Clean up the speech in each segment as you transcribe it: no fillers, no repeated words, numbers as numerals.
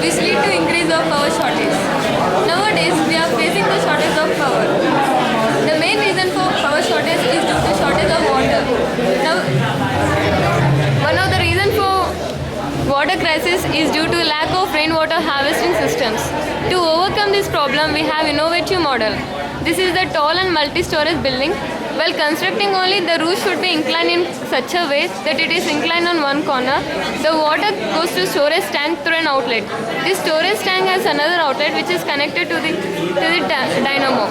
which lead to increase of power shortage. Nowadays, we are facing the shortage of power. The main reason for power shortage is due to shortage of water. Now, one of the reasons for water crisis is due to lack of rainwater harvesting systems. To overcome this problem, we have innovative model. This is the tall and multi-storage building. While constructing only, the roof should be inclined in such a way that it is inclined on one corner. The water goes to storage tank through an outlet. This storage tank has another outlet which is connected to the dynamo.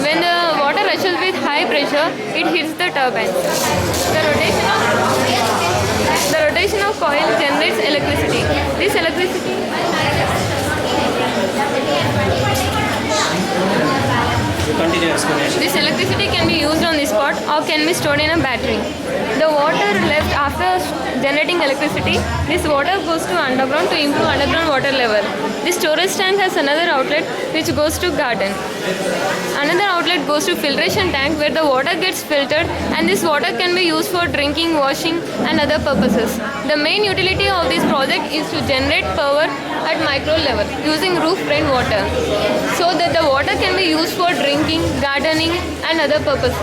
When the water rushes with high pressure, it hits the turbine. The rotation of coil generates electricity. This electricity Continue explanation. This electricity can be used on the spot or can be stored in a battery. The water left after generating electricity, this water goes to underground to improve underground water level. This storage tank has another outlet which goes to garden. Another outlet goes to filtration tank where the water gets filtered and this water can be used for drinking, washing and other purposes. The main utility of this project is to generate power at micro level using roof rainwater so that the water can be used for drinking, gardening and other purposes.